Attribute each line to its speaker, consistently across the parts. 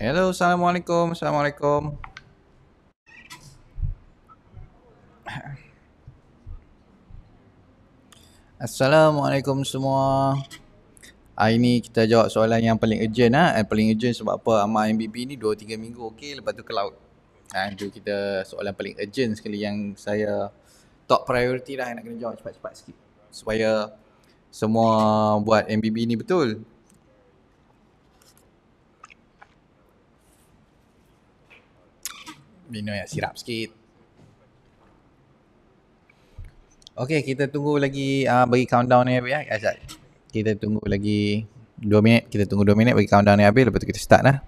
Speaker 1: Hello, Assalamualaikum. Assalamualaikum. Assalamualaikum semua. Hari ni kita jawab soalan yang paling urgent paling urgent sebab apa? Amal MBB ni 2-3 minggu okey, lepas tu ke laut. Itu kita soalan paling urgent sekali yang saya top priority lah, nak kena jawab cepat-cepat sikit supaya semua buat MBB ni betul. Minum yang sirap sikit. Okey, kita tunggu lagi bagi countdown ni habis Azad. Kita tunggu lagi 2 minit, kita tunggu 2 minit bagi countdown ni habis, lepas tu kita start lah.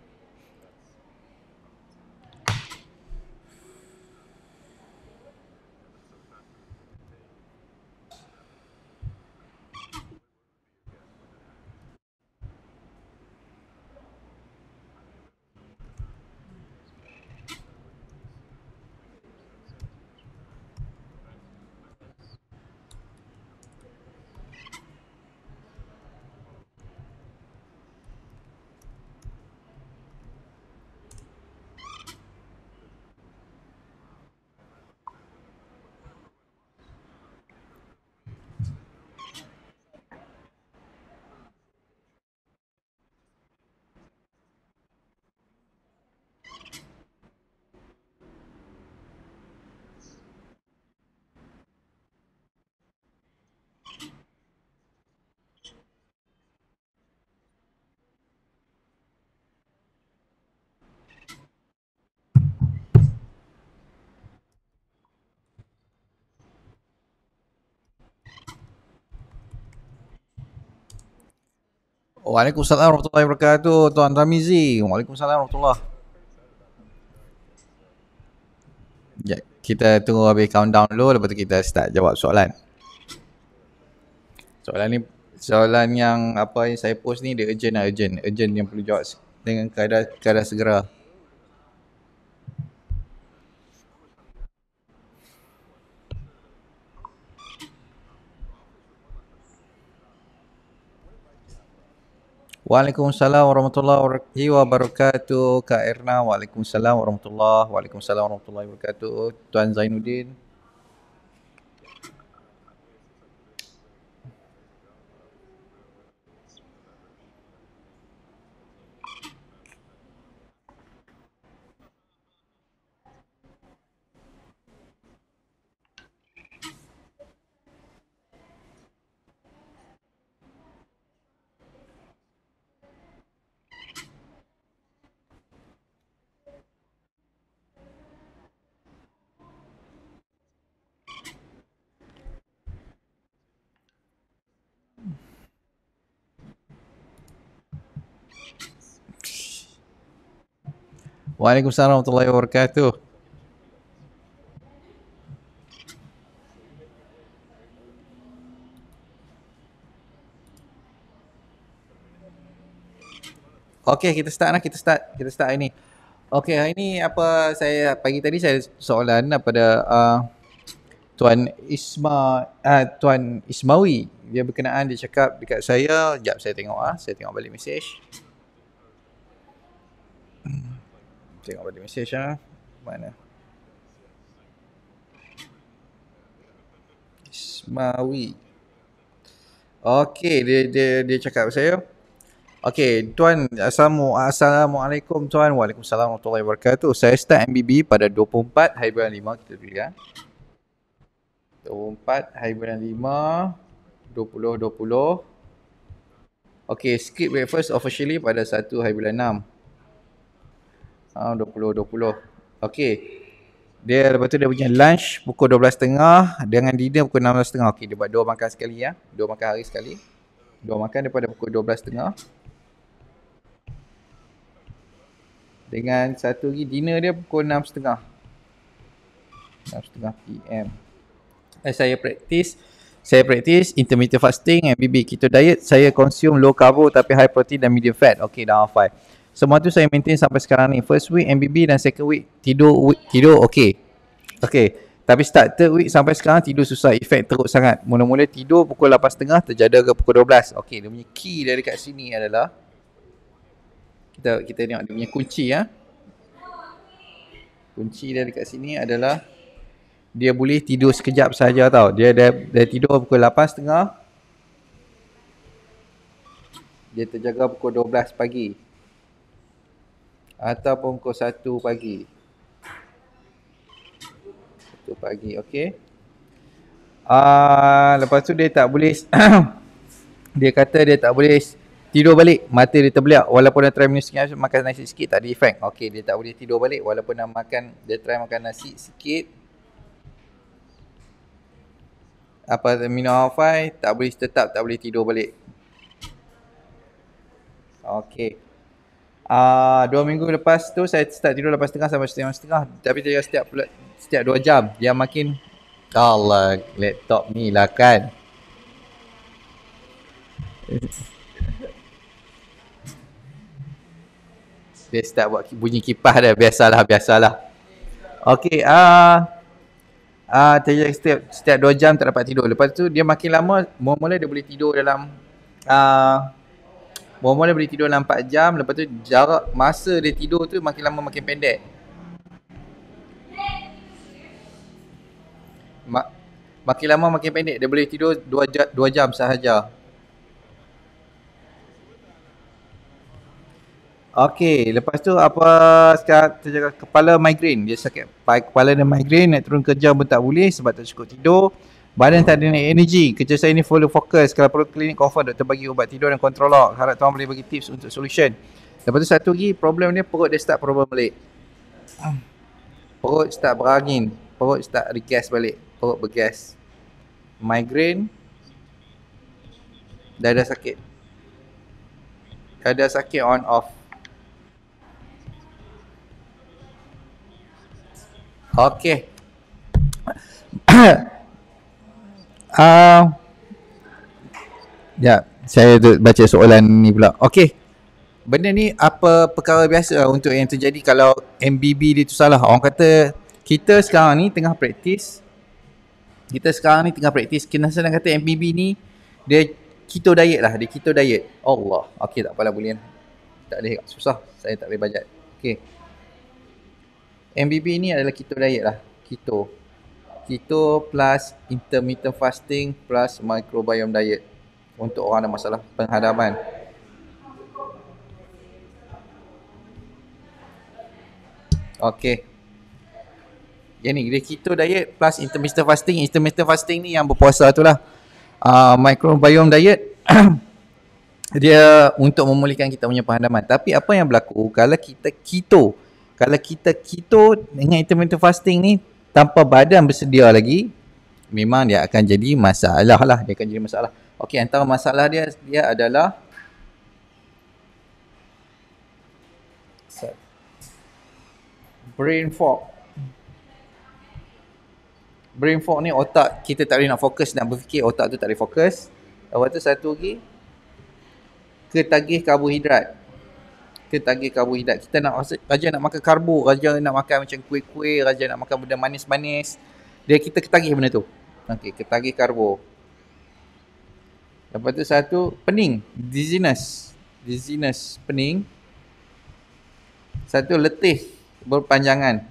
Speaker 1: Waalaikumsalam warahmatullahi wabarakatuh, Tuan Ramizi. Waalaikumsalam warahmatullahi. Ya, kita tunggu habis countdown dulu, lepas tu kita start jawab soalan. Soalan ni, soalan yang apa yang saya post ni dia urgent lah, urgent yang perlu jawab dengan keadaan segera. Waalaikumsalam warahmatullahi wabarakatuh, Kak Erna. Waalaikumsalam warahmatullahi wabarakatuh, Tuan Zainuddin. Waalaikumsalam warahmatullahi wabarakatuh. Okey, kita start lah, kita start hari ni. Okey, hari ni apa saya pagi tadi saya soalan daripada Tuan Tuan Ismawi. Dia berkenaan, dia cakap dekat saya, jap saya tengok balik mesej. Tengok balik mesej mana? Ismawi. Okey, dia cakap saya. Okey, Tuan, Assalamualaikum Tuan. Waalaikumsalam warahmatullahi wabarakatuh. Saya start MBB pada 24 hari bulan 5, kita tulis 24 hari bulan 5 2020. Okey, skip breakfast officially pada 1 hari bulan 6 2020. Okey. Lepas tu dia punya lunch pukul 12.30 dengan dinner pukul 16.30. Okey, dia buat 2 makan sekali 2 makan hari sekali. 2 makan daripada pukul 12.30. Dengan satu lagi dinner dia pukul 6.30 PM. Saya praktis intermittent fasting, MBB, keto diet. Saya consume low carbo tapi high protein dan medium fat. Okey, dah hafal. Semua tu saya maintain sampai sekarang ni. First week MBB dan second week tidur okey. Okey. Tapi start third week sampai sekarang tidur susah, efek teruk sangat. Mula-mula tidur pukul 8.30 terjaga ke pukul 12. Okey, dia punya key dari kat sini adalah Kita tengok dia punya kunci ya. Kunci dia dekat sini adalah dia boleh tidur sekejap saja tau. Dia tidur pukul 8.30. Dia terjaga pukul 12 pagi. Ataupun pukul 1 pagi. 1 pagi, okey. Lepas tu dia tak boleh dia kata dia tak boleh tidur balik, mata dia terbeliak walaupun dia try makan nasi sikit tak ada efek. Okey, dia tak boleh tidur balik walaupun dia try makan nasi sikit. Minum Alfai tetap tak boleh tidur balik. Okey. 2 minggu lepas tu saya start tidur 8.30 sampai 9.30, tapi dia setiap 2 jam dia makin Allah, laptop ni lah kan. Dia start buat bunyi kipas dah, biasalah. Okey, setiap 2 jam tak dapat tidur. Lepas tu dia makin lama, mula-mula dia boleh tidur dalam mula-mula boleh tidur dalam 4 jam. Lepas tu jarak masa dia tidur tu makin lama makin pendek. Makin lama makin pendek. Dia boleh tidur 2 jam sahaja. Okey, lepas tu apa sekarang terjaga kepala migraine. Dia sakit kepala dan migraine, nak turun kerja pun tak boleh sebab tak cukup tidur. Badan tak ada energi. Kerja saya ni full fokus. Kalau perlu klinik confirm doktor bagi ubat tidur dan kontrolor. Harap tuan boleh bagi tips untuk solution. Lepas tu satu lagi problem dia, perut dia start problem balik. Perut start berangin. Perut start regas balik. Perut bergas. Migraine. Dada sakit. Dada sakit on off. Okey. Ya, saya baca soalan ni pula. Okey. Benda ni apa perkara biasa untuk yang terjadi kalau MBB dia tu salah. Orang kata kita sekarang ni tengah praktis. Kena senang kata MBB ni dia keto diet lah. Dia keto diet. Allah. Okey, tak apalah boleh. Tak boleh, susah. Saya tak boleh bajet. Okey. MBB ni adalah keto diet lah. Keto plus intermittent fasting plus microbiome diet untuk orang ada masalah penghadapan. Okey. Yang ni dia keto diet plus intermittent fasting. Intermittent fasting ni yang berpuasa tu lah. Microbiome diet dia untuk memulihkan kita punya penghadapan. Tapi apa yang berlaku kalau kita keto dengan intermittent fasting ni tanpa badan bersedia lagi, memang dia akan jadi masalah lah. Okey, antara masalah dia adalah brain fog. Brain fog ni otak kita tak boleh nak fokus, nak berfikir, otak tu tak boleh fokus. Lepas tu satu lagi, ketagih karbohidrat. Kita raja nak makan karbo, raja nak makan macam kuih-kuih, raja nak makan benda manis-manis. Kita ketagih benda tu. Okey, ketagih karbo. Lepas tu satu, pening, dizziness, pening. Satu, letih berpanjangan.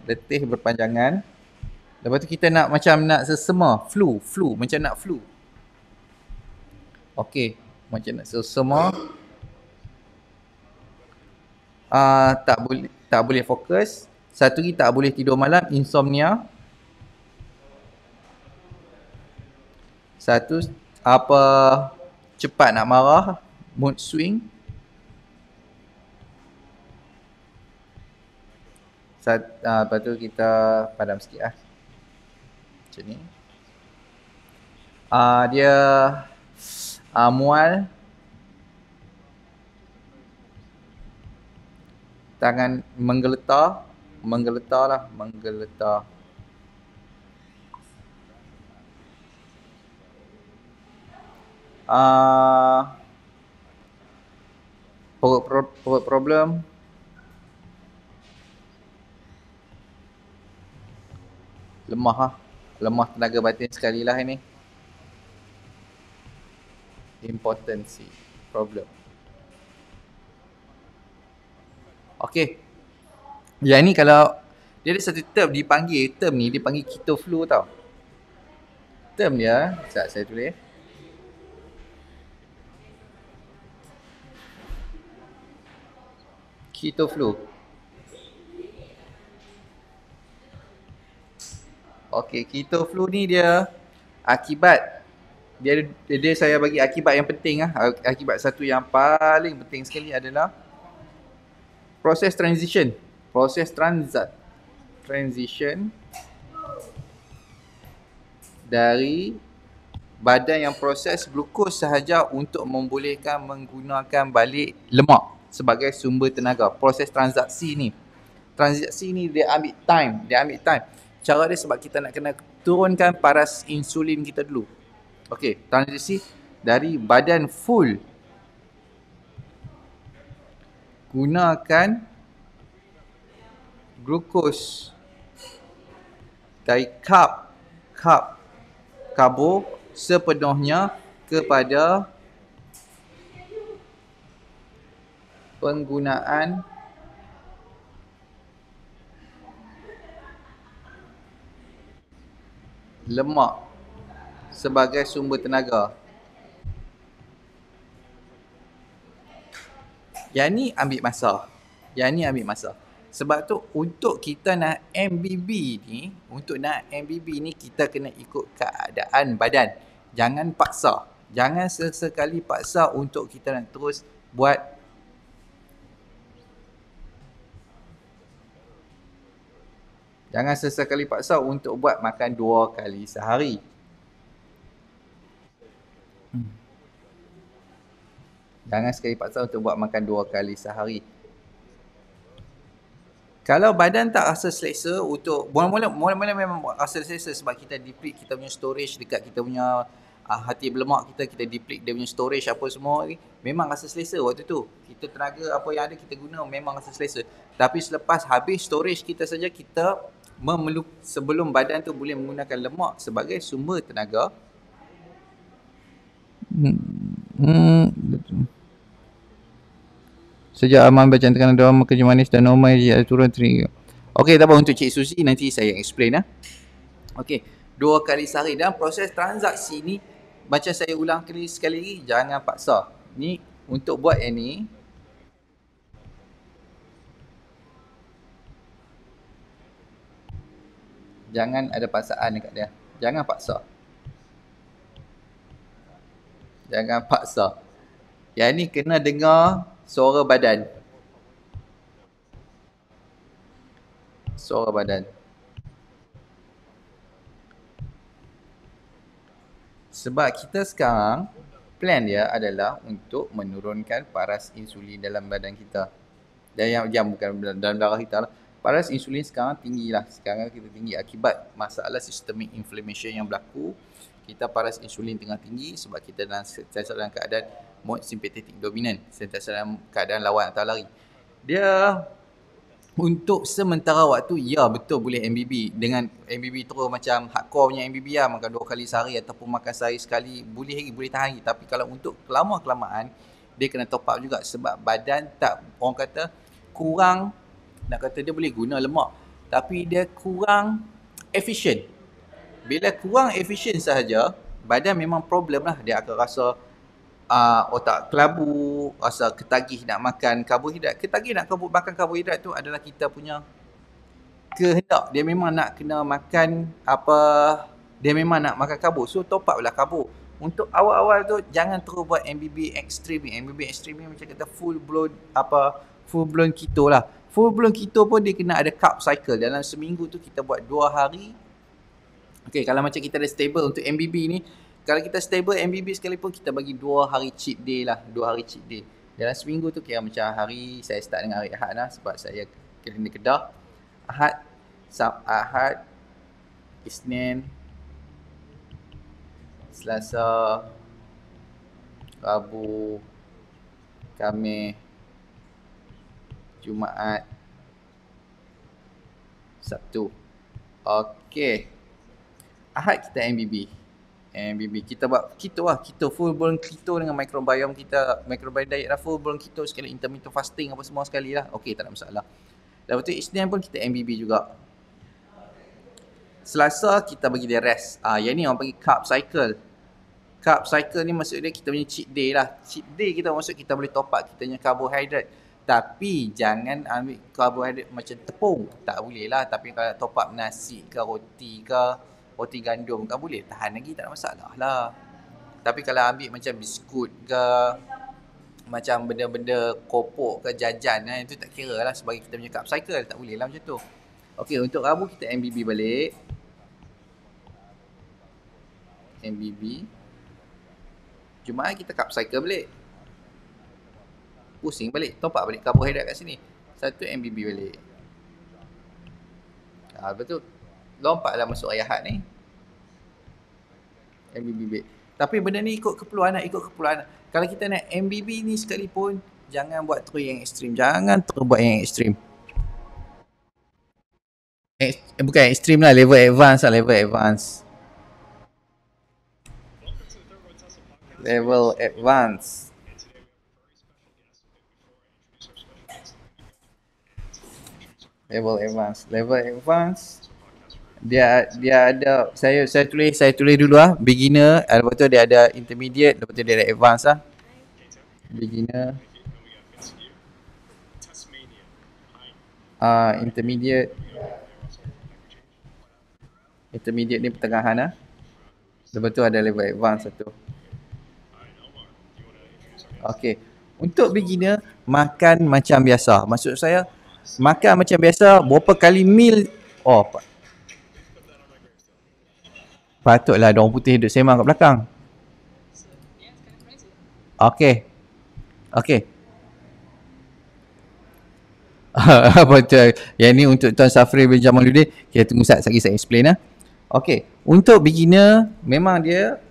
Speaker 1: Lepas tu kita nak sesema, flu, macam nak flu. Okey, macam nak sesema. Tak boleh fokus. Satu lagi, tak boleh tidur malam, insomnia. Satu, cepat nak marah, mood swing. Lepas tu kita padam sikit lah. Macam ni. Dia mual. Tangan menggeletar. Perut problem. Lemah tenaga batin sekali lah ini. Impotency problem. Okey. Yang ni kalau dia ada satu term term ni dipanggil keto flu tau. Term dia, sekejap saya tulis. Keto flu. Okey, keto flu ni dia akibat dia saya bagi akibat yang penting akibat satu yang paling penting sekali adalah proses transition. Proses transition dari badan yang proses glukos sahaja untuk membolehkan menggunakan balik lemak sebagai sumber tenaga. Proses transaksi ni dia ambil time. Cara dia sebab kita nak kena turunkan paras insulin kita dulu. Okey, transisi dari badan full gunakan glukos dari karbo sepenuhnya kepada penggunaan lemak sebagai sumber tenaga. Yang ni ambil masa. Sebab tu untuk kita nak MBB ni kita kena ikut keadaan badan. Jangan paksa. Jangan sesekali paksa untuk kita nak terus buat makan 2 kali sehari. Jangan sekali paksa untuk buat makan 2 kali sehari. Kalau badan tak rasa selesa untuk mula-mula memang rasa selesa sebab kita deplete kita punya storage dekat kita punya hati berlemak kita deplete dia punya storage apa semua ni, memang rasa selesa waktu tu. Kita tenaga apa yang ada kita guna memang rasa selesa. Tapi selepas habis storage kita saja kita sebelum badan tu boleh menggunakan lemak sebagai sumber tenaga. Sejak aman bacaan tekanan darah kerja manis dan normal dia turun trigger. Okey, tak apa, untuk Cik Susi nanti saya explain Okey, 2 kali sehari dan proses transaksi ni macam saya ulang sekali lagi, jangan paksa. Ni untuk buat yang ni jangan ada paksaan dekat dia. Jangan paksa. Yang ni kena dengar suara badan. Sebab kita sekarang plan dia adalah untuk menurunkan paras insulin dalam badan kita. Dan yang bukan dalam darah kita lah. Paras insulin sekarang tinggi lah. Sekarang kita tinggi akibat masalah systemic inflammation yang berlaku. Kita paras insulin tengah tinggi sebab kita sentiasa dalam keadaan mode sympathetic dominant. Sentiasa dalam keadaan lawan atau lari. Dia untuk sementara waktu, ya betul boleh MBB. Dengan MBB terus macam hardcore punya MBB lah. Makan 2 kali sehari ataupun makan sehari sekali. Boleh tahan lagi. Tapi kalau untuk kelamaan dia kena top up juga. Sebab badan tak, orang kata kurang, nak kata dia boleh guna lemak. Tapi dia kurang efisien. Bila kurang efisien sahaja, badan memang problem lah. Dia akan rasa otak kelabu, rasa ketagih nak makan karbohidrat. Ketagih nak makan karbohidrat tu adalah kita punya kehendak. Dia memang nak kena makan dia memang nak makan karbo. So top up lah karbo. Untuk awal-awal tu jangan terus buat MBB ekstrim. MBB ekstrim ni macam kata full blown keto lah. Full blown keto pun dia kena ada carb cycle. Dalam seminggu tu kita buat 2 hari. Okay, kalau macam kita ada stable untuk MBB ni, kalau kita stable MBB sekalipun, kita bagi 2 hari cheat day lah. 2 hari cheat day. Dalam seminggu tu kira macam hari, saya start dengan hari Ahad lah. Sebab saya kena Kedah. Ahad, Isnin, Selasa, Rabu, Khamis, Jumaat, Sabtu. Okey. Ahad kita MBB. MBB. Kita buat keto lah. Keto, full blown keto dengan microbiome kita. Microbiome diet lah, full blown keto sekali. Intermittent fasting apa semua sekali lah. Okay, tak ada masalah. Lepas tu Isnin pun kita MBB juga. Selasa kita bagi dia rest. Yang ni orang panggil carb cycle. Carb cycle ni maksud dia kita punya cheat day lah. Cheat day kita maksud kita boleh top up kita punya carbohydrate. Tapi jangan ambil carbohydrate macam tepung. Tak boleh lah. Tapi kalau top up nasi ke roti ke, roti gandum kan boleh. Tahan lagi, tak ada masalah lah. Tapi kalau ambil macam biskut ke, macam benda-benda kopok ke jajan, itu tak kira lah sebagai kita punya carb cycle. Tak boleh lah macam tu. Okey, untuk Rabu kita MBB balik. MBB. Jumaat kita carb cycle balik. Pusing balik, top up balik karbohidrat kat sini. Satu MBB balik. Betul. Lompatlah masuk ayahat ni. MBB balik. Tapi benda ni ikut keperluan nak, ikut keperluan. Kalau kita nak MBB ni sekalipun, jangan buat terus yang ekstrim. Jangan terus buat yang ekstrim. Bukan ekstrim lah, level advance lah, level advance. Level advance. Level advance. Dia ada saya tulis dulu lah, beginner, lepas tu dia ada intermediate, lepas tu dia ada advance lah. Beginner. Intermediate. Intermediate ni pertengahan lah. Lepas tu ada level advance satu. Okey. Untuk beginner, makan macam biasa. Maksud saya, makan macam biasa, berapa kali meal. Patutlah ada orang putih duduk sembang kat belakang. Okey. Betul. Yang ni untuk Tuan Safri bin Jamaluddin. Kita tunggu sekejap lagi saya explain lah. Okey. Untuk beginner, memang dia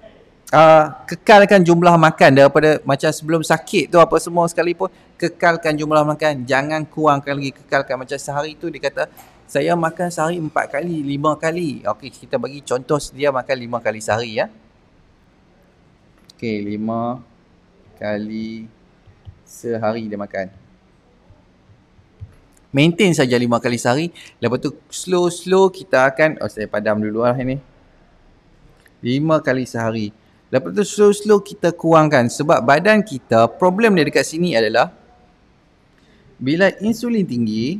Speaker 1: kekalkan jumlah makan daripada macam sebelum sakit tu apa semua sekalipun, kekalkan jumlah makan, jangan kurangkan lagi, kekalkan. Macam sehari tu dia kata saya makan sehari 4 kali, 5 kali. Okey, kita bagi contoh dia makan 5 kali sehari ya. Okey, 5 kali sehari dia makan. Maintain saja 5 kali sehari. Lepas tu slow kita akan, saya padam dulu lah ini. 5 kali sehari. Lepas tu slow kita kurangkan. Sebab badan kita, problem dia dekat sini adalah bila insulin tinggi,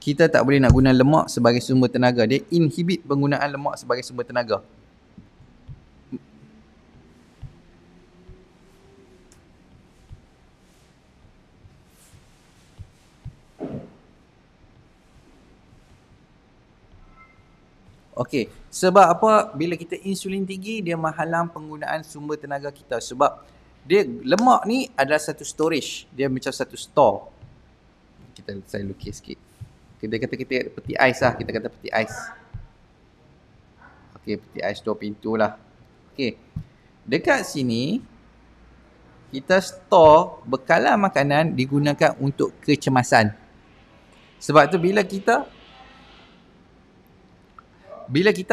Speaker 1: kita tak boleh nak guna lemak sebagai sumber tenaga. Dia inhibit penggunaan lemak sebagai sumber tenaga. Okey, sebab apa? Bila kita insulin tinggi, dia menghalang penggunaan sumber tenaga kita. Sebab dia, lemak ni adalah satu storage. Dia macam satu store. Saya lukis sikit. Kita kata peti ais lah. Kita kata peti ais. Okey, peti ais 2 pintu lah. Okey, dekat sini, kita store bekalan makanan digunakan untuk kecemasan. Sebab tu bila kita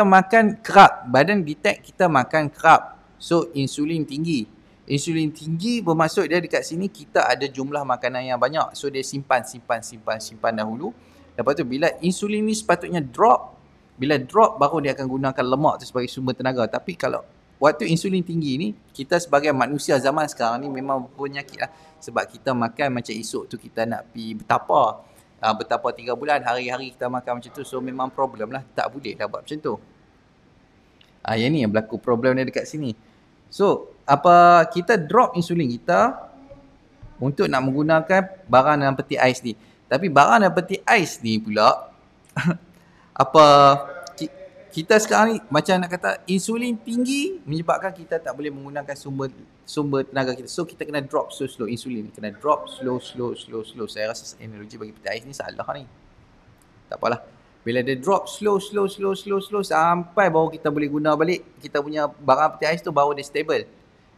Speaker 1: makan carb, badan detect kita makan carb. So, insulin tinggi. Insulin tinggi bermaksud dia dekat sini kita ada jumlah makanan yang banyak. So, dia simpan dahulu. Lepas tu, bila insulin ni sepatutnya drop, bila drop baru dia akan gunakan lemak tu sebagai sumber tenaga. Tapi kalau waktu insulin tinggi ni, kita sebagai manusia zaman sekarang ni memang penyakit lah. Sebab kita makan macam esok tu kita nak pergi bertapa. Bertapa 3 bulan, hari-hari kita makan macam tu. So memang problem lah, tak boleh lah buat macam tu. Yang ni yang berlaku problem dia dekat sini. So kita drop insulin kita untuk nak menggunakan barang dalam peti ais ni. Tapi barang dalam peti ais ni pula kita sekarang ni macam nak kata insulin tinggi menyebabkan kita tak boleh menggunakan sumber tenaga kita. So kita kena drop slow insulin. Kena drop slow. Saya rasa analogi bagi peti ais ni salah ni. Tak apalah. Bila dia drop slow sampai baru kita boleh guna balik kita punya barang peti ais tu, baru dia stable.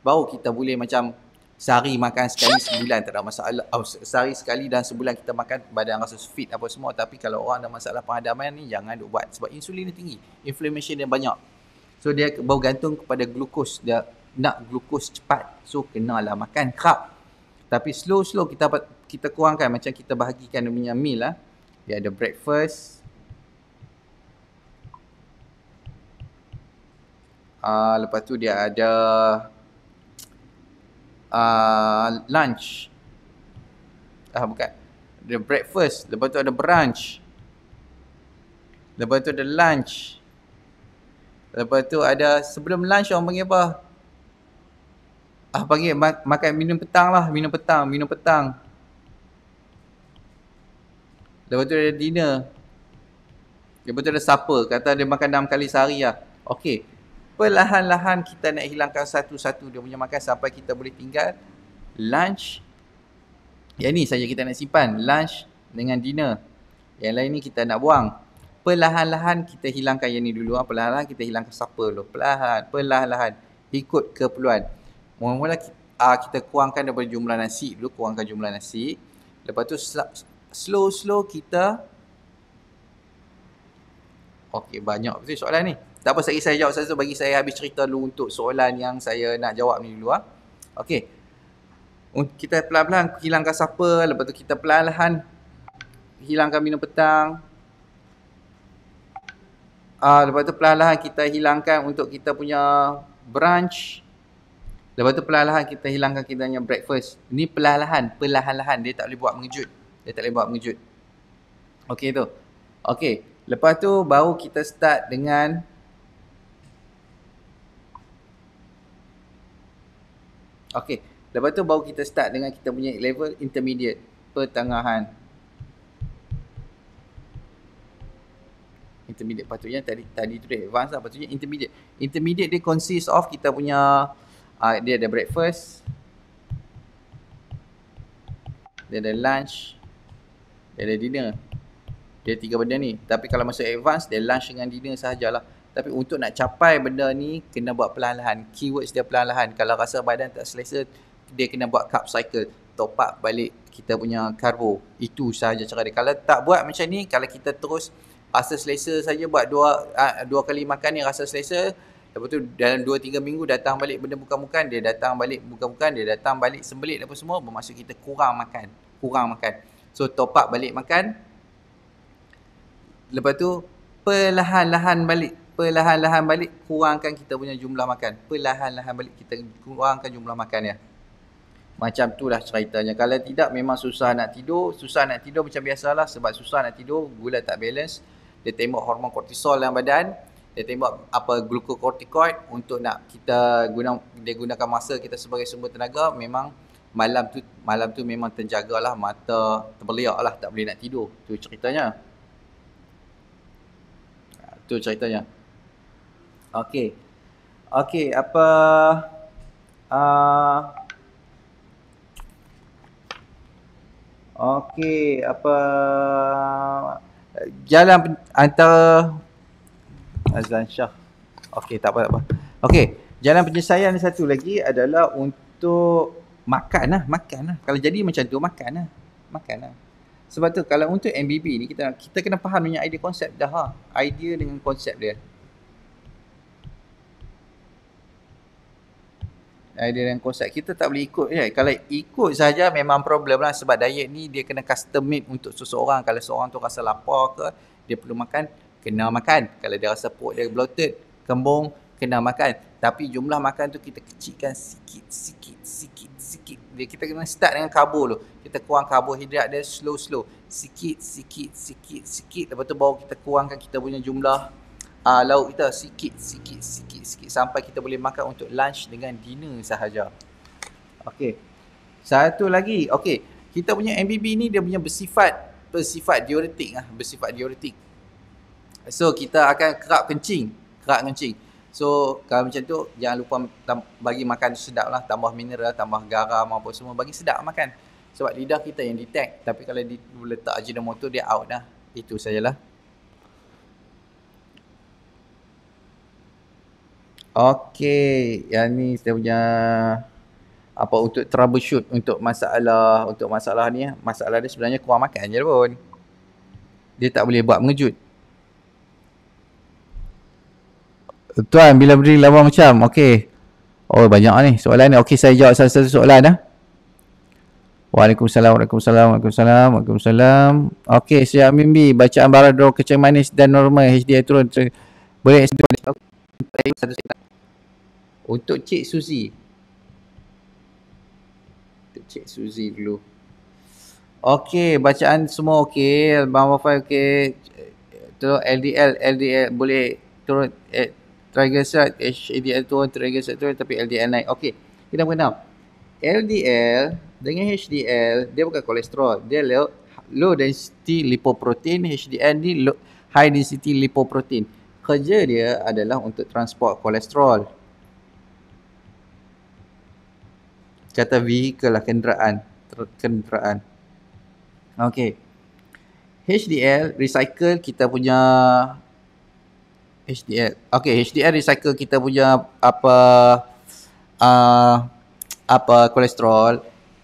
Speaker 1: Baru kita boleh macam Sehari makan sekali sebulan tak ada masalah. Sehari sekali dan sebulan kita makan badan rasa fit apa semua. Tapi kalau orang ada masalah penghadaman ni jangan duk buat. Sebab insulin dia tinggi. Inflammation dia banyak. So dia bergantung kepada glukos. Dia nak glukos cepat. So kenalah makan carb. Tapi slow kita kurangkan. Macam kita bahagikan dia punya meal lah. Dia ada breakfast. Lepas tu dia ada lunch. Bukan. Ada breakfast. Lepas tu ada brunch. Lepas tu ada lunch. Lepas tu ada sebelum lunch orang panggil apa? Panggil makan minum petang lah. Minum petang. Lepas tu ada dinner. Lepas tu ada supper. Kata dia makan 6 kali sehari lah. Okey. Perlahan-lahan kita nak hilangkan satu-satu dia punya makan sampai kita boleh tinggal lunch. Yang ni saja kita nak simpan. Lunch dengan dinner. Yang lain ni kita nak buang. Perlahan-lahan kita hilangkan yang ni dulu. Perlahan-lahan kita hilangkan supper dulu. Perlahan-lahan. Ikut keperluan. Mula-mula kita kurangkan daripada jumlah nasi dulu. Kurangkan jumlah nasi. Lepas tu slow kita. Okey, banyak betul soalan ni. Tak apa, saya jawab satu. Bagi saya habis cerita dulu untuk soalan yang saya nak jawab ni dulu. Okey. Kita pelan-pelan hilangkan supper. Lepas tu kita perlahan-lahan hilangkan minum petang. Lepas tu perlahan-lahan kita hilangkan untuk kita punya brunch. Lepas tu perlahan-lahan kita hilangkan kita punya breakfast. Ni perlahan-lahan. Dia tak boleh buat mengejut. Okey tu. Okey. Lepas tu baru kita start dengan lepas tu baru kita start dengan kita punya level intermediate, pertengahan. Intermediate patutnya tadi tu dia advance lah, patutnya intermediate. Intermediate dia consist of kita punya dia ada breakfast, dia ada lunch, dia ada dinner. Dia 3 benda ni. Tapi kalau masuk advance, dia lunch dengan dinner sahajalah. Tapi untuk nak capai benda ni, kena buat perlahan-lahan. Keywords dia perlahan-lahan. Kalau rasa badan tak selesa, dia kena buat carb cycle. Top up balik kita punya karbo. Itu sahaja cara dia. Kalau tak buat macam ni, kalau kita terus rasa selesa saja buat dua kali makan ni rasa selesa, lepas tu dalam 2-3 minggu datang balik benda bukan-bukan, dia datang balik bukan-bukan, dia datang balik sembelit apa semua, bermaksud kita kurang makan. So top up balik makan. Lepas tu perlahan-lahan balik kurangkan kita punya jumlah makan. Perlahan-lahan balik kita kurangkan jumlah makan ya. Macam tu lah ceritanya. Kalau tidak memang susah nak tidur macam biasalah, sebab susah nak tidur, gula tak balance. Dia tembak hormon kortisol dalam badan, dia tembak glucocorticoid untuk nak kita gunakan masa kita sebagai sumber tenaga. Memang malam tu memang terjagalah, mata terbeliak lah, tak boleh nak tidur. Tu ceritanya. Okey, apa jalan antara Azlan Shah. Okey, tak apa. Okey, jalan penyelesaian satu lagi adalah untuk makan lah. Kalau jadi macam tu makan lah. Sebab tu kalau untuk MBB ni kita kena faham dengan idea konsep dah. Idea dengan konsep dia. Idea dan konsep kita tak boleh ikut je. Kalau ikut saja memang problem lah, sebab diet ni dia kena custom made untuk seseorang. Kalau seorang tu rasa lapar ke, dia perlu makan, kena makan. Kalau dia rasa perut dia bloated, kembung, kena makan. Tapi jumlah makan tu kita kecilkan sikit. Kita kena start dengan karbo dulu. Kita kurang karbohidrat dia slow. Sikit. Lepas tu baru kita kurangkan kita punya jumlah lauk kita sikit. Sampai kita boleh makan untuk lunch dengan dinner sahaja. Okey. Satu lagi. Okey. Kita punya MBB ni dia punya bersifat diuretik lah. So kita akan kerap kencing. So kalau macam tu jangan lupa bagi makan sedap lah, tambah mineral, tambah garam apa semua, bagi sedap makan. Sebab lidah kita yang detect, tapi kalau letak ajinomoto dia out dah. Itu sajalah. Okey, yang ni saya punya apa untuk troubleshoot untuk masalah ni, masalah dia sebenarnya kurang makan je pun. Dia tak boleh buat mengejut. Tuan, bila beri lawan macam, okey. Oh, banyak ni soalan ni. Okey, saya jawab salah satu soalan dah. Waalaikumsalam, waalaikumsalam, waalaikumsalam, waalaikumsalam. Okey, Syah Mimbi, bacaan Baradro kecing manis dan normal, HDL turun. Boleh untuk Cik Suzy. Untuk Cik Suzy dulu. Okey, bacaan semua okey, Bang Wafai okey. Terus LDL boleh turun, triglyceride, HDL turun, triglyceride turun tapi LDL naik. Okey, kita mengenal. LDL dengan HDL dia bukan kolesterol, dia low density lipoprotein. HDL ni high density lipoprotein. Kerja dia adalah untuk transport kolesterol. Kata vehicle lah, kenderaan. Okey. HDL recycle kita punya HDL. Okey, HDL recycle kita punya apa kolesterol.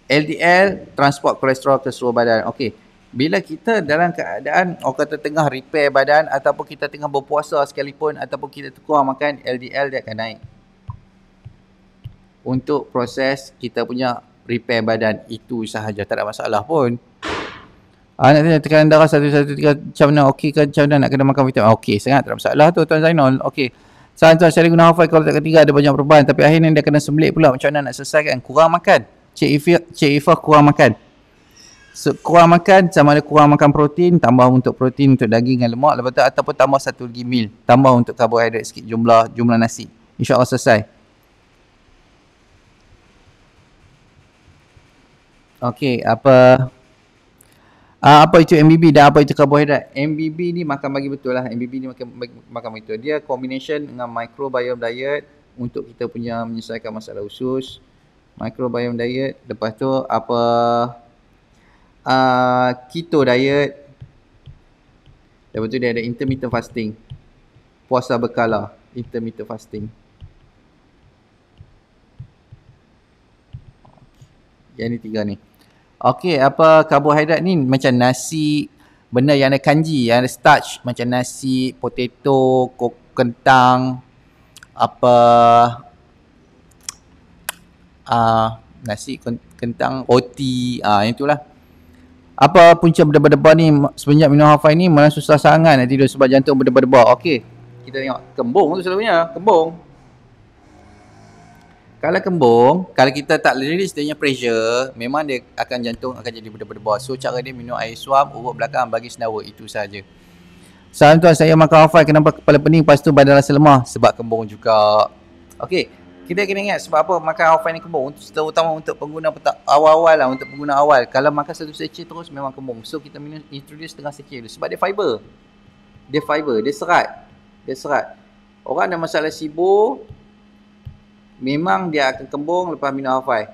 Speaker 1: LDL transport kolesterol ke seluruh badan. Okey. Bila kita dalam keadaan orang kata tengah repair badan ataupun kita tengah berpuasa sekalipun ataupun kita kurang makan, LDL dia akan naik. Untuk proses kita punya repair badan itu sahaja, tak ada masalah pun. Nak tanya tekanan darah 113 macam mana? Okey ke macam mana nak kena makan vitamin? Okey, sangat tak ada masalah tu Tuan Zainal. Okey. Saran tuan, saya guna Hafal kalau tak ketiga ada banyak perubahan tapi akhirnya dia kena sembelit pula. Macam mana nak selesaikan? Kurang makan. Cik Ifah kurang makan. Kurang makan sama ada kurang makan protein, tambah untuk protein untuk daging dan lemak, lepas tu ataupun tambah satu lagi meal, tambah untuk karbohidrat sikit jumlah nasi. InsyaAllah selesai. Okey, apa itu MBB dan apa itu karbohidrat? MBB ni makan bagi betul lah. MBB ni makan betul. Dia combination dengan microbiome diet untuk kita punya menyelesaikan masalah usus. Microbiome diet, lepas tu keto diet. Lepas tu dia ada intermittent fasting. Puasa berkala, intermittent fasting. Yang ni 3 ni. Okey, apa karbohidrat ni macam nasi, benda yang ada kanji, yang ada starch, macam nasi, potato, kentang, nasi, kentang, roti, itulah. Apa punca berdebar-debar ni semenjak minum Hafal ni malah susah sangat nak tidur sebab jantung berdebar-debar. Okey, kita tengok kembung tu selalunya, kembung. Kalau kembung, kalau kita tak release dia punya pressure, memang dia akan jantung akan jadi berdebar-debar. So cara dia minum air suam, urut belakang bagi sendawa, itu saja. Salam tuan, saya makan Hafal kenapa kepala pening lepas tu badan rasa lemah? Sebab kembung juga. Okey, kita kena ingat sebab apa makan Hafal ni kembung, terutama untuk pengguna awal-awal lah, untuk pengguna awal. Kalau makan satu secik terus memang kembung. So kita minum introduce setengah secik dulu sebab dia fiber. Dia serat. Orang ada masalah SIBO, memang dia akan kembung lepas minum Hafal.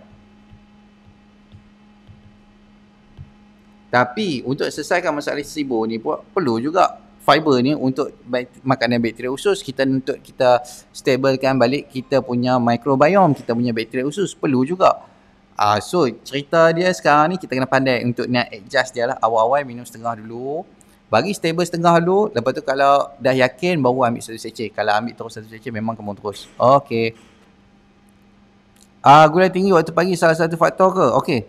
Speaker 1: Tapi untuk selesaikan masalah SIBO ni perlu juga fiber ni untuk makanan bakteria usus. Untuk kita stablekan balik kita punya microbiome, kita punya bakteria usus, perlu juga. So cerita dia sekarang ni kita kena pandai untuk nak adjust dia lah. Awal-awal minum setengah dulu, bagi stable setengah dulu, lepas tu kalau dah yakin baru ambil satu secik. Kalau ambil terus satu secik memang kembung terus. Okey. Gula tinggi waktu pagi salah satu faktor ke? Okey.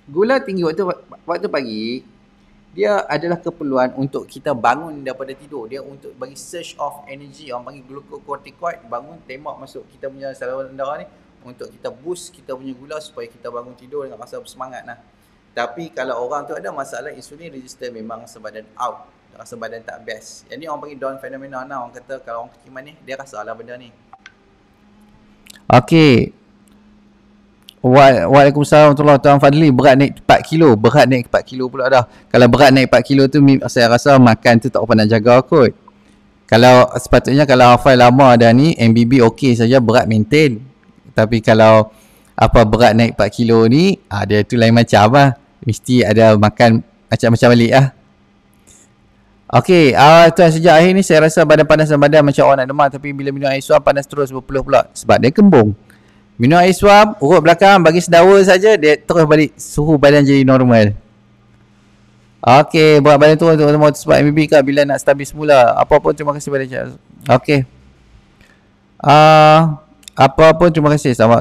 Speaker 1: Gula tinggi waktu pagi, dia adalah keperluan untuk kita bangun daripada tidur. Dia untuk bagi surge of energy. Orang panggil glucocorticoid, bangun, tembak masuk kita punya saluran darah ni untuk kita boost kita punya gula supaya kita bangun tidur dengan rasa bersemangat lah. Tapi kalau orang tu ada masalah insulin resistant, memang rasa badan out, rasa badan tak best. Yang ni orang panggil Down phenomena lah. Orang kata kalau orang kecil manis, dia rasa lah benda ni. Okey. Waalaikumsalam warahmatullahi wabarakatuh. Tuan Fadli, berat naik 4 kilo. Berat naik 4 kilo pula dah. Kalau berat naik 4 kilo tu saya rasa makan tu tak apa nak jaga kot. Kalau sepatutnya kalau Hafal lama dah ni, MBB okey saja, berat maintain. Tapi kalau berat naik 4 kilo ni, dia tu lain macam lah. Mesti ada makan macam-macam balik lah. Okey, tuan sejak akhir ni saya rasa badan panas dan badan macam orang nak demam, tapi bila minum air suam panas terus berpeluh pula sebab dia kembung. Minum air suam, urut belakang, bagi sedawa saja, dia terus balik suhu badan jadi normal. Okey, berat badan turun untuk motor sebab MBB ke bila nak stabil semula. Apa pun terima kasih pada Cik. Okey. Apa pun terima kasih sama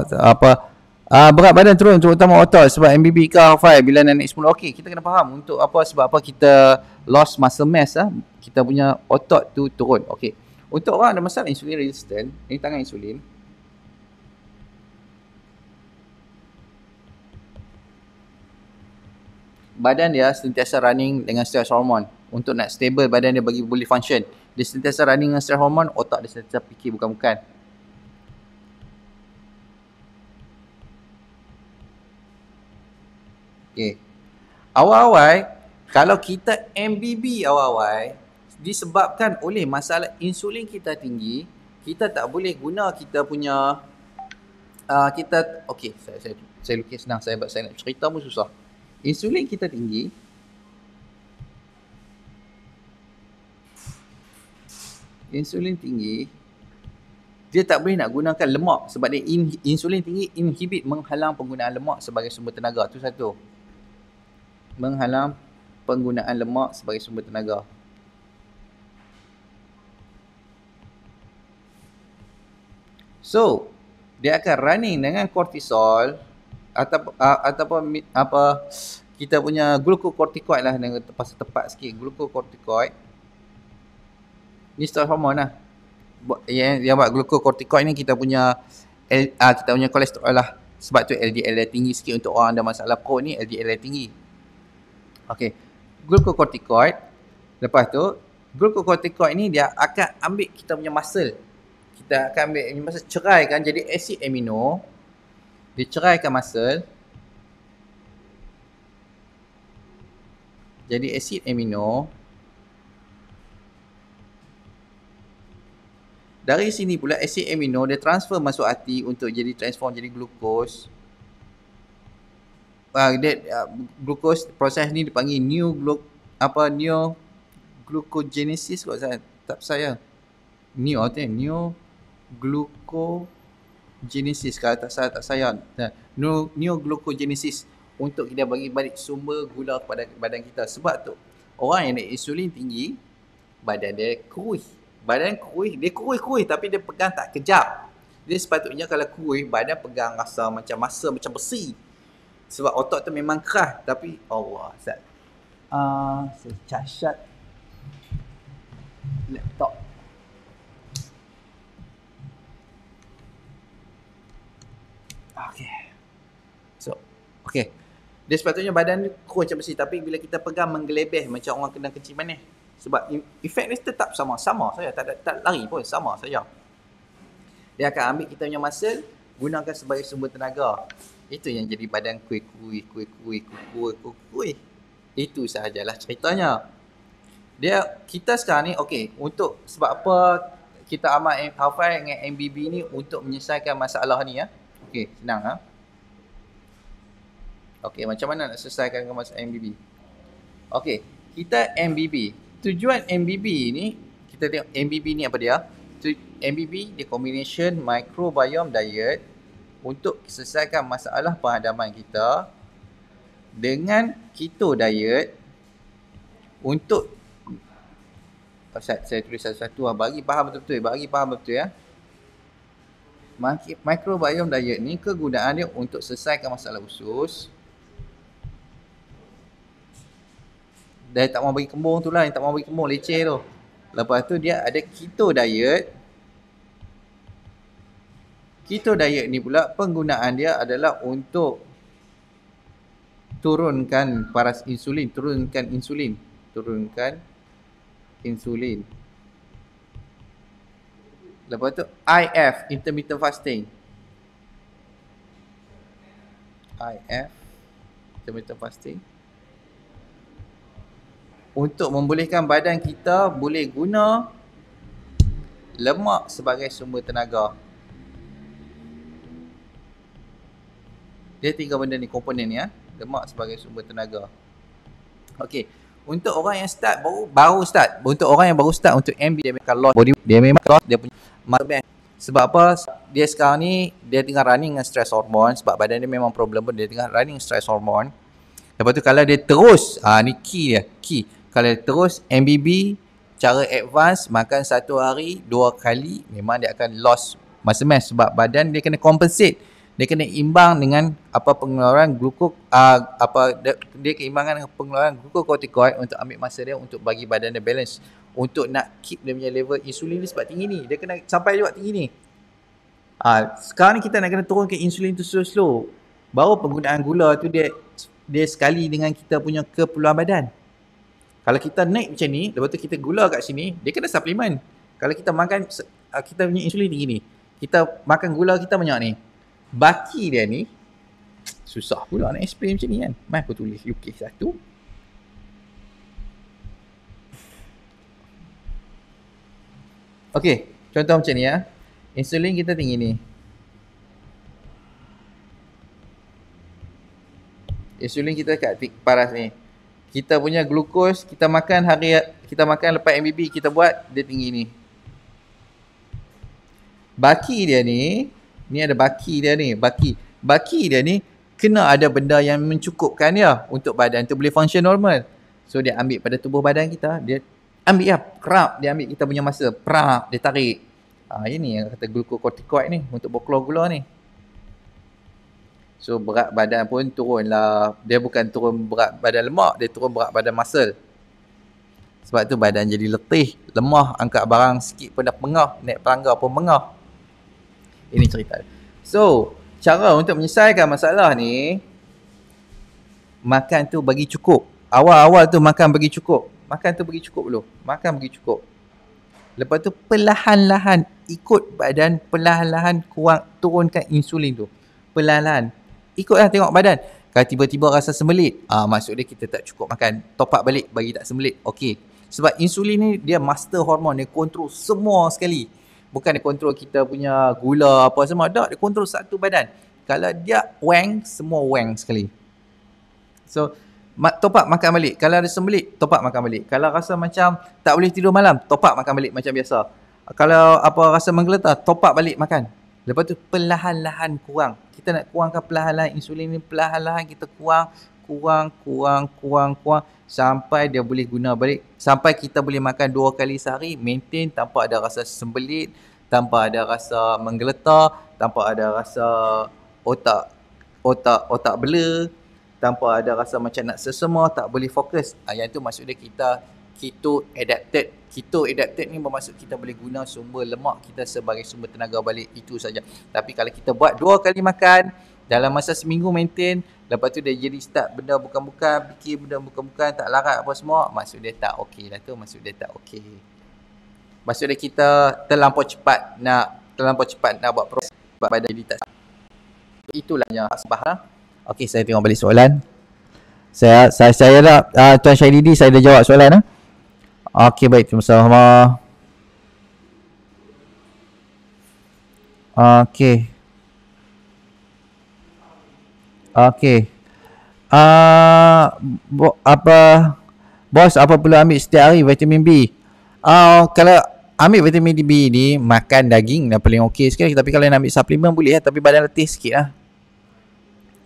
Speaker 1: berat badan turun terutama otot sebab MBB ke high bila nak naik semula. Okey, kita kena faham untuk apa sebab apa kita lost muscle mass kita punya otot tu turun. Okey. Untuk orang ada masalah insulin resistant, ini tangan insulin. Badan dia sentiasa running dengan stress hormone untuk nak stable badan dia bagi boleh function. Dia sentiasa running dengan stress hormone, otak dia sentiasa fikir bukan-bukan. Okey. Awal-awal kalau kita MBB awal-awal disebabkan oleh masalah insulin kita tinggi, kita tak boleh guna kita punya okey, saya lukis senang, saya nak cerita pun susah. Insulin kita tinggi. Insulin tinggi. Dia tak boleh nak gunakan lemak sebab dia insulin tinggi inhibit, menghalang penggunaan lemak sebagai sumber tenaga. Itu satu. Menghalang penggunaan lemak sebagai sumber tenaga. So, dia akan running dengan kortisol ataupun kita punya glucocorticoid lah, dengan tepat sikit, glucocorticoid ni stress hormone lah. Yang buat glucocorticoid ni kita punya kolesterol lah. Sebab tu LDL dia tinggi sikit untuk orang ada masalah pro ni, LDL dia tinggi. Okey, glucocorticoid. Lepas tu glucocorticoid ni dia akan ambil kita punya muscle. Kita akan ambil muscle, ceraikan jadi asid amino. Dia ceraikan muscle jadi asid amino. Dari sini pula asid amino dia transfer masuk hati untuk jadi transform jadi glukos. Glukos proses ni dipanggil new glucogenesis kot saya. Tak saya. New glucogenesis kalau tak saya. New glucogenesis untuk kita bagi balik sumber gula kepada badan kita. Sebab tu orang yang naik insulin tinggi, badan dia kurus. Badan kurus, dia kurus tapi dia pegang tak kejap. Dia sepatutnya kalau kurus, badan pegang rasa macam masa macam besi. Sebab otot tu memang keras, tapi Allah Ustaz. Saya cacat laptop. Okey. Dia sepatutnya badan dia kurus macam besi, tapi bila kita pegang menggelebeh macam orang kena kencing manis. Sebab efek ni tetap sama saja, tak lari pun sama saja. Dia akan ambil kita punya muscle, gunakan sebagai sumber tenaga. Itu yang jadi badan kuih. Itu sahajalah ceritanya. Kita sekarang ni okey, untuk sebab apa kita amat hafal dengan MBB ni untuk menyelesaikan masalah ni ya. Okey, senang Okey, macam mana nak selesaikan masalah MBB? Okey, kita MBB. Tujuan MBB ni, kita tengok MBB ni apa dia? MBB dia combination microbiome diet untuk selesaikan masalah penghadaman kita dengan keto diet untuk saya tulis satu-satu bagi faham betul ya. Microbiome diet ni kegunaan dia untuk selesaikan masalah usus. Dia tak mau bagi kembung tu lah, yang tak mau bagi kembung leceh tu. Lepas tu dia ada keto diet. Keto diet ni pula penggunaan dia adalah untuk turunkan paras insulin, turunkan insulin. Lepas tu IF, intermittent fasting. Intermittent fasting. Untuk membolehkan badan kita boleh guna lemak sebagai sumber tenaga. Dia tiga benda ni, komponen ni lemak sebagai sumber tenaga. Okey, untuk orang yang baru start, untuk orang yang baru start untuk MB dia memang loss body, dia memang loss dia punya muscle mass. Sebab apa? Dia sekarang ni dia tengah running dengan stress hormone sebab badan dia memang problem pun, dia tengah running stress hormone. Lepas tu kalau dia terus, ni key dia, key. Kalau dia terus MBB cara advance makan satu hari 2 kali, memang dia akan loss muscle mass sebab badan dia kena compensate. Dia kena imbang dengan pengeluaran dia keimbangan dengan pengeluaran glucocorticoid untuk ambil masa dia untuk bagi badan dia balance, untuk nak keep dia punya level insulin dia sebab tinggi ni. Dia kena sampai juga tinggi ni. Sekarang ni kita nak kena turunkan insulin tu slow-slow. Baru penggunaan gula tu dia sekali dengan kita punya keperluan badan. Kalau kita naik macam ni, lepas tu kita gula kat sini, dia kena suplemen. Kalau kita makan, kita punya insulin tinggi ni, kita makan gula kita banyak ni, baki dia ni, susah pula nak explain macam ni kan. Mai aku tulis lukis satu. Okey, contoh macam ni ya. Insulin kita tinggi ni. Insulin kita kat paras ni. Kita punya glukos, kita makan lepas MBB kita buat, dia tinggi ni. Baki dia ni ada baki dia ni, baki dia ni kena ada benda yang mencukupkan dia untuk badan tu boleh function normal. So dia ambil pada tubuh badan kita, dia ambil kerap, dia ambil kita punya masa, dia tarik. Ini yang kata glucocorticoid ni untuk berkeluar gula ni. So berat badan pun turun lah. Dia bukan turun berat badan lemak, dia turun berat badan muscle. Sebab tu badan jadi letih, lemah, angkat barang sikit pun dah pengah, naik pelanggar pun pengah. Ini cerita. So, cara untuk menyelesaikan masalah ni, makan tu bagi cukup. Awal-awal tu makan bagi cukup. Makan tu bagi cukup dulu. Makan bagi cukup. Lepas tu perlahan-lahan ikut badan, perlahan-lahan turunkan insulin tu. Perlahan-lahan. Ikutlah tengok badan. Kalau tiba-tiba rasa sembelit, maksud dia kita tak cukup makan. Top up balik bagi tak sembelit. Okey. Sebab insulin ni dia master hormon, dia kontrol semua sekali. Bukan dia kontrol kita punya gula apa semua. Tak, dia kontrol satu badan. Kalau dia wang, semua wang sekali. So, top up makan balik. Kalau ada sembelit, top up makan balik. Kalau rasa macam tak boleh tidur malam, top up makan balik macam biasa. Kalau rasa menggeletar, top up balik makan. Lepas tu perlahan-lahan kurang. Kita nak kurangkan perlahan-lahan insulin ni, perlahan-lahan kita kurang sampai dia boleh guna balik, sampai kita boleh makan 2 kali sehari, maintain tanpa ada rasa sembelit, tanpa ada rasa menggeletar, tanpa ada rasa otak blur, tanpa ada rasa macam nak sesama, tak boleh fokus. Yang tu maksud dia kita keto adapted. Keto adapted ni bermaksud kita boleh guna sumber lemak kita sebagai sumber tenaga balik, itu saja. Tapi kalau kita buat 2 kali makan dalam masa seminggu maintain, lepas tu dia jadi start benda bukan-bukan, fikir benda bukan-bukan, tak larat apa semua, maksud dia tak okey lah tu, maksud dia tak okey. Maksud dia kita terlampau cepat nak buat proses sebab badan jadi tak. Itulah yang sebab lah. Okey, saya tengok balik soalan. Saya dah Tuan Syahididi, saya dah jawab soalan . Okey, baik, terima kasih. Okey. Bos, apa perlu ambil setiap hari vitamin B? Kalau ambil vitamin B ni, makan daging dah paling okey sekali. Tapi kalau nak ambil suplemen boleh lah, tapi badan letih sikit lah.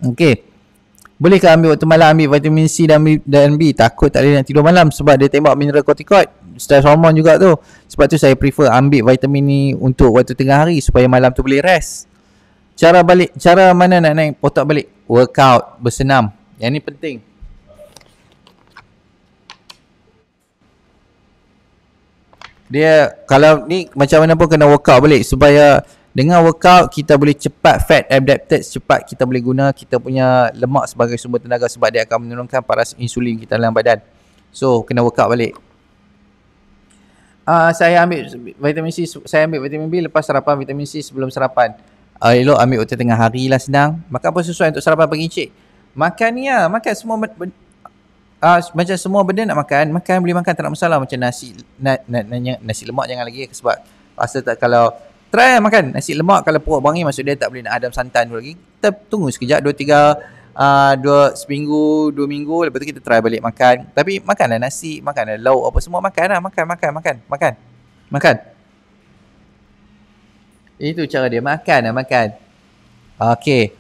Speaker 1: Okey. Bolehkah ambil waktu malam, ambil vitamin C dan B? Takut tak boleh nak tidur malam sebab dia tembak mineral corticoid, stress hormone juga tu. Sebab tu saya prefer ambil vitamin ni untuk waktu tengah hari supaya malam tu boleh rest. Cara mana nak naik otak balik? Workout, bersenam. Yang ni penting. Dia kalau ni macam mana pun kena workout balik supaya dengan workout kita boleh cepat fat adapted, cepat kita boleh guna kita punya lemak sebagai sumber tenaga sebab dia akan menurunkan paras insulin kita dalam badan. So kena workout balik. Saya ambil vitamin C, saya ambil vitamin B lepas sarapan, vitamin C sebelum sarapan. Elok ambil waktu tengah hari lah senang. Makan apa sesuai untuk sarapan pagi encik? Makan ni lah, makan semua macam semua benda nak makan boleh makan, tak ada masalah. Macam nasi lemak jangan lagi sebab rasa tak, kalau try makan nasi lemak, kalau perut bangi maksud dia tak boleh nak adam santan dulu lagi. Kita tunggu sekejap, 2 seminggu, 2 minggu, lepas tu kita try balik makan. Tapi makanlah nasi, makanlah lauk apa semua, makan lah, makan. Itu cara dia makan lah, makan. Okey.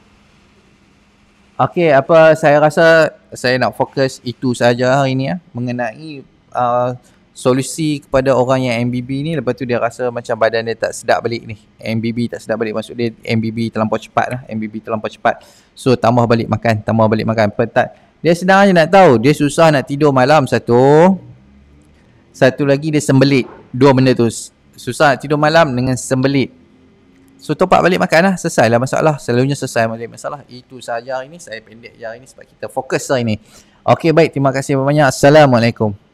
Speaker 1: Okey, apa saya rasa saya nak fokus itu saja hari ni ya, mengenai solusi kepada orang yang MBB ni. Lepas tu dia rasa macam badan dia tak sedap balik ni. MBB tak sedap balik, maksud dia MBB terlampau cepat lah. MBB terlampau cepat. So tambah balik makan, tambah balik makan. Petat. Dia senang aja nak tahu. Dia susah nak tidur malam satu. Satu lagi dia sembelit. Dua benda tu. Susah nak tidur malam dengan sembelit. So top up balik makan lah. Selesai lah masalah. Selalunya selesai balik masalah. Itu sahaja hari ni. Saya pendek je hari ni sebab kita fokus hari ni. Okey, baik. Terima kasih banyak. Assalamualaikum.